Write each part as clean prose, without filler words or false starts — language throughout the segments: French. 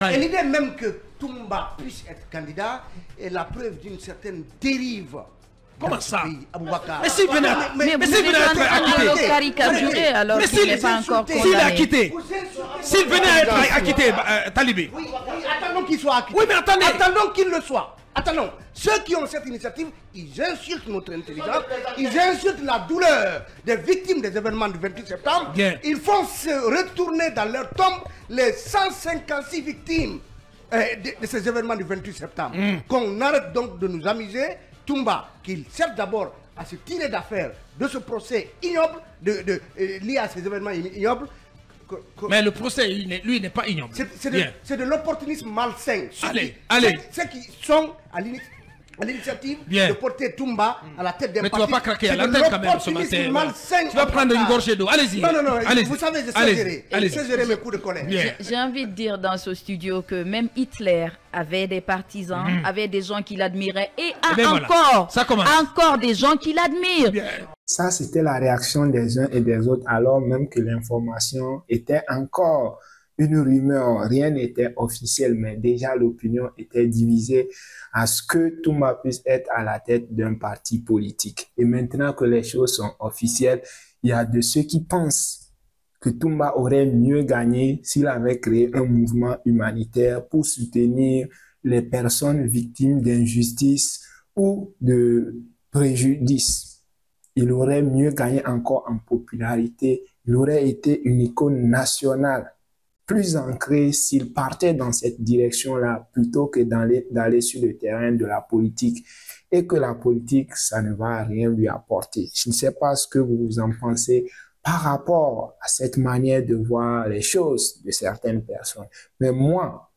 Et l'idée même que Toumba puisse être candidat est la preuve d'une certaine dérive. Comment ça? Mais s'il venait à être caricaturer alors qu'il n'est pas encore condamné. S'il est acquitté, s'il venait à être acquitté, Talibé. Oui, attendons qu'il soit acquitté. Oui, mais attendez. Attendons qu'il le soit. Attendons. Ceux qui ont cette initiative, ils insultent notre intelligence, ils insultent la douleur des victimes des événements du 28 septembre. Bien. Ils font se retourner dans leur tombe les 156 victimes de ces événements du 28 septembre. Qu'on arrête donc de nous amuser. Toumba, qu'il serve d'abord à se tirer d'affaire de ce procès ignoble lié à ces événements ignobles. Mais le procès, lui, n'est pas ignoble. C'est de l'opportunisme malsain. Allez. Ceux qui sont à l'initiative de porter Toumba à la tête des partis. Mais tu vas pas craquer à la tête quand même ce matin. Malsain. Tu vas prendre une gorgée d'eau. Allez-y. Non, allez vous savez, je sais gérer mes coups de colère. J'ai envie de dire dans ce studio que même Hitler avait des partisans, avait des gens qui l'admiraient et encore des gens qui l'admirent. Ça, c'était la réaction des uns et des autres, alors même que l'information était encore une rumeur. Rien n'était officiel, mais déjà l'opinion était divisée à ce que Toumba puisse être à la tête d'un parti politique. Et maintenant que les choses sont officielles, il y a de ceux qui pensent que Toumba aurait mieux gagné s'il avait créé un mouvement humanitaire pour soutenir les personnes victimes d'injustice ou de préjudice. Il aurait mieux gagné encore en popularité, il aurait été une icône nationale, plus ancrée s'il partait dans cette direction-là plutôt que d'aller sur le terrain de la politique. Et que la politique, ça ne va rien lui apporter. Je ne sais pas ce que vous en pensez par rapport à cette manière de voir les choses de certaines personnes. Mais moi,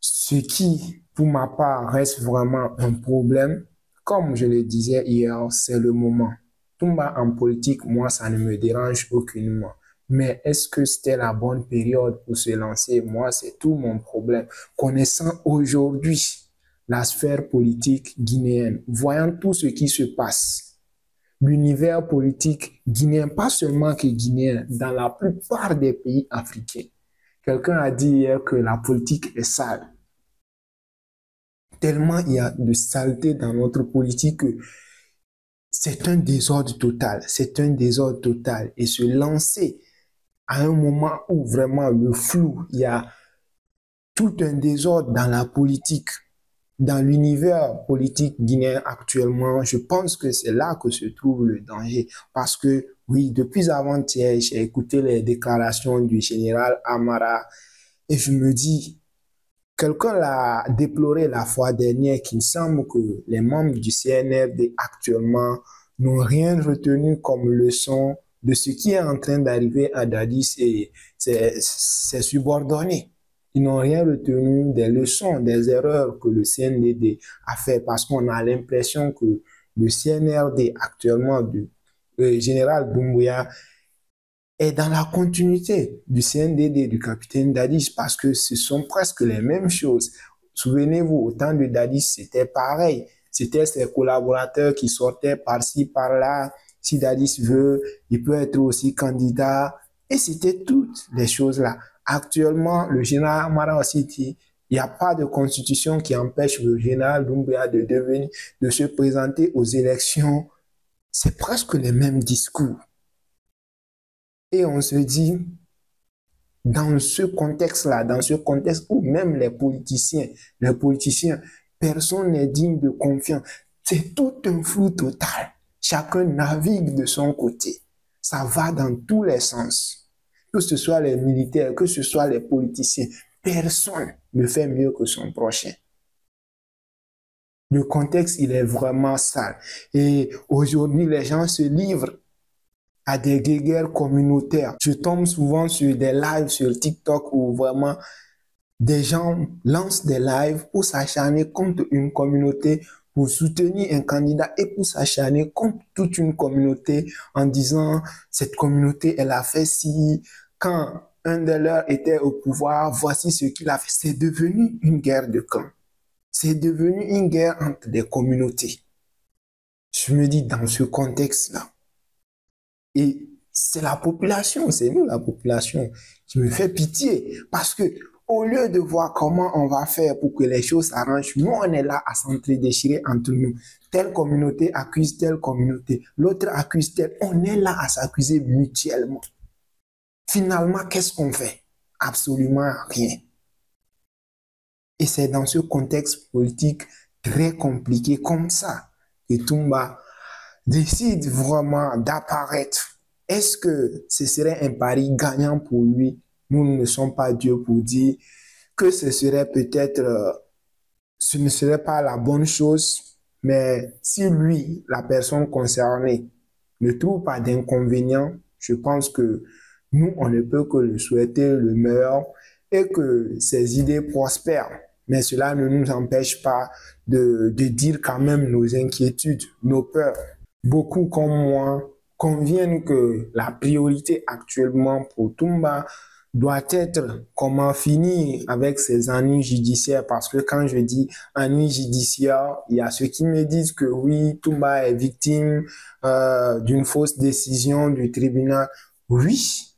ce qui, pour ma part, reste vraiment un problème, comme je le disais hier, c'est le moment. Toumba en politique, moi, ça ne me dérange aucunement. Mais est-ce que c'était la bonne période pour se lancer? Moi, c'est tout mon problème. Connaissant aujourd'hui la sphère politique guinéenne, voyant tout ce qui se passe, l'univers politique guinéen, pas seulement que guinéen, dans la plupart des pays africains. Quelqu'un a dit hier que la politique est sale. Tellement il y a de saleté dans notre politique que c'est un désordre total. C'est un désordre total. Et se lancer à un moment où vraiment le flou, il y a tout un désordre dans la politique, dans l'univers politique guinéen actuellement, je pense que c'est là que se trouve le danger. Parce que, oui, depuis avant-hier, j'ai écouté les déclarations du général Amara et je me dis, quelqu'un l'a déploré la fois dernière qu'il semble que les membres du CNRD actuellement n'ont rien retenu comme leçon de ce qui est en train d'arriver à Dadis et ses subordonnés. Ils n'ont rien retenu des leçons, des erreurs que le CNDD a fait parce qu'on a l'impression que le CNRD actuellement du général Doumbouya est dans la continuité du CNDD du capitaine Dadis parce que ce sont presque les mêmes choses. Souvenez-vous, au temps de Dadis, c'était pareil. C'était ses collaborateurs qui sortaient par-ci, par-là. Si Dadis veut, il peut être aussi candidat. Et c'était toutes les choses-là. Actuellement, le général Amara aussi dit, il n'y a pas de constitution qui empêche le général Doumbouya de se présenter aux élections. C'est presque les mêmes discours. Et on se dit, dans ce contexte-là, dans ce contexte où même les politiciens, personne n'est digne de confiance. C'est tout un flou total. Chacun navigue de son côté. Ça va dans tous les sens. Que ce soit les militaires, que ce soit les politiciens, personne ne fait mieux que son prochain. Le contexte, il est vraiment sale. Et aujourd'hui, les gens se livrent à des guerres communautaires. Je tombe souvent sur des lives sur TikTok où vraiment des gens lancent des lives pour s'acharner contre une communauté, pour soutenir un candidat et pour s'acharner contre toute une communauté en disant cette communauté, elle a fait ci, quand un de leurs était au pouvoir, voici ce qu'il a fait. C'est devenu une guerre de camp. C'est devenu une guerre entre des communautés. Je me dis dans ce contexte-là, et c'est la population, c'est nous la population qui me fait pitié parce que Au lieu de voir comment on va faire pour que les choses s'arrangent, nous, on est là à s'entre-déchirer entre nous. Telle communauté accuse telle communauté, l'autre accuse telle. On est là à s'accuser mutuellement. Finalement, qu'est-ce qu'on fait? Absolument rien. Et c'est dans ce contexte politique très compliqué comme ça que Toumba décide vraiment d'apparaître. Est-ce que ce serait un pari gagnant pour lui? Nous ne sommes pas Dieu pour dire que ce serait peut-être, ce ne serait pas la bonne chose, mais si lui, la personne concernée, ne trouve pas d'inconvénient, je pense que nous, on ne peut que le souhaiter le meilleur et que ses idées prospèrent. Mais cela ne nous empêche pas de dire quand même nos inquiétudes, nos peurs. Beaucoup comme moi conviennent que la priorité actuellement pour Toumba doit être comment finir avec ces ennuis judiciaires, parce que quand je dis ennuis judiciaires, il y a ceux qui me disent que oui, Toumba est victime d'une fausse décision du tribunal. Oui,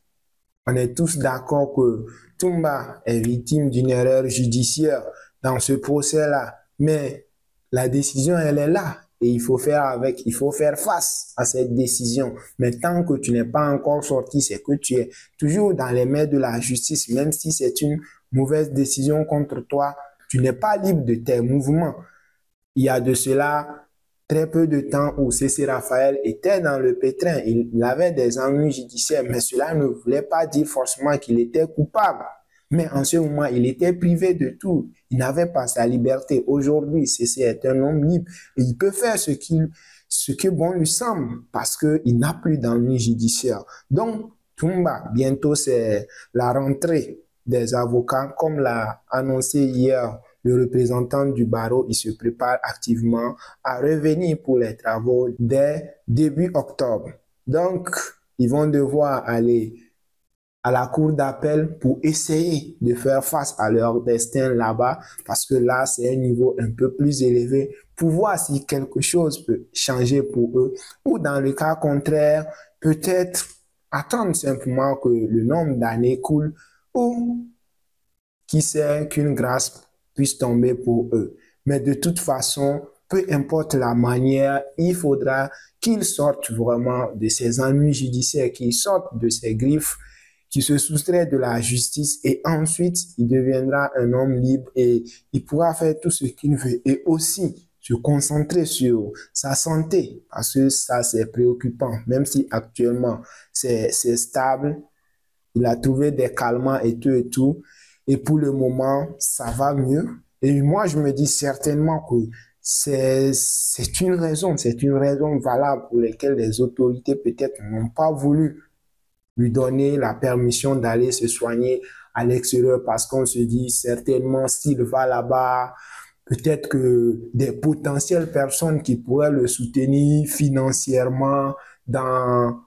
on est tous d'accord que Toumba est victime d'une erreur judiciaire dans ce procès-là, mais la décision, elle est là. Et il faut faire avec, il faut faire face à cette décision. Mais tant que tu n'es pas encore sorti, c'est que tu es toujours dans les mains de la justice, même si c'est une mauvaise décision contre toi, tu n'es pas libre de tes mouvements. Il y a de cela très peu de temps où C.C. Raphaël était dans le pétrin. Il avait des ennuis judiciaires, mais cela ne voulait pas dire forcément qu'il était coupable. Mais en ce moment, il était privé de tout. Il n'avait pas sa liberté. Aujourd'hui, C.C. est un homme libre et il peut faire ce que bon lui semble parce qu'il n'a plus d'ennui judiciaire. Donc, Toumba, bientôt c'est la rentrée des avocats. Comme l'a annoncé hier le représentant du barreau, il se prépare activement à revenir pour les travaux dès début octobre. Donc, ils vont devoir aller à la cour d'appel pour essayer de faire face à leur destin là-bas, parce que là, c'est un niveau un peu plus élevé pour voir si quelque chose peut changer pour eux, ou dans le cas contraire, peut-être attendre simplement que le nombre d'années coule, ou qui sait qu'une grâce puisse tomber pour eux. Mais de toute façon, peu importe la manière, il faudra qu'ils sortent vraiment de ces ennuis judiciaires, qu'ils sortent de ces griffes, qui se soustrait de la justice et ensuite il deviendra un homme libre et il pourra faire tout ce qu'il veut et aussi se concentrer sur sa santé parce que ça c'est préoccupant, même si actuellement c'est stable, il a trouvé des calmants et tout et pour le moment ça va mieux et moi je me dis certainement que c'est une raison valable pour laquelle les autorités peut-être n'ont pas voulu lui donner la permission d'aller se soigner à l'extérieur parce qu'on se dit certainement s'il va là-bas, peut-être que des potentielles personnes qui pourraient le soutenir financièrement dans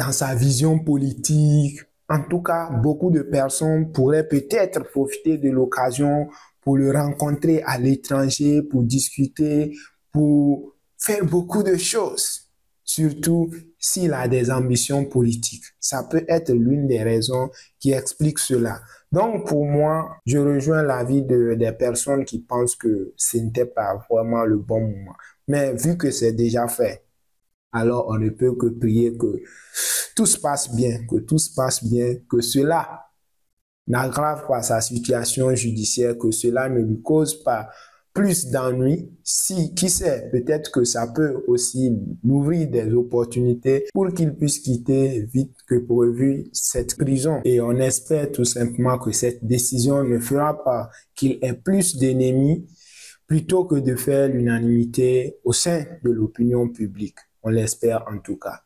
sa vision politique. En tout cas, beaucoup de personnes pourraient peut-être profiter de l'occasion pour le rencontrer à l'étranger, pour discuter, pour faire beaucoup de choses. Surtout s'il a des ambitions politiques. Ça peut être l'une des raisons qui explique cela. Donc, pour moi, je rejoins l'avis des personnes qui pensent que ce n'était pas vraiment le bon moment. Mais vu que c'est déjà fait, alors on ne peut que prier que tout se passe bien, que cela n'aggrave pas sa situation judiciaire, que cela ne lui cause pas plus d'ennuis. Si, qui sait, peut-être que ça peut aussi m'ouvrir des opportunités pour qu'il puisse quitter vite que prévu cette prison. Et on espère tout simplement que cette décision ne fera pas qu'il ait plus d'ennemis plutôt que de faire l'unanimité au sein de l'opinion publique. On l'espère en tout cas.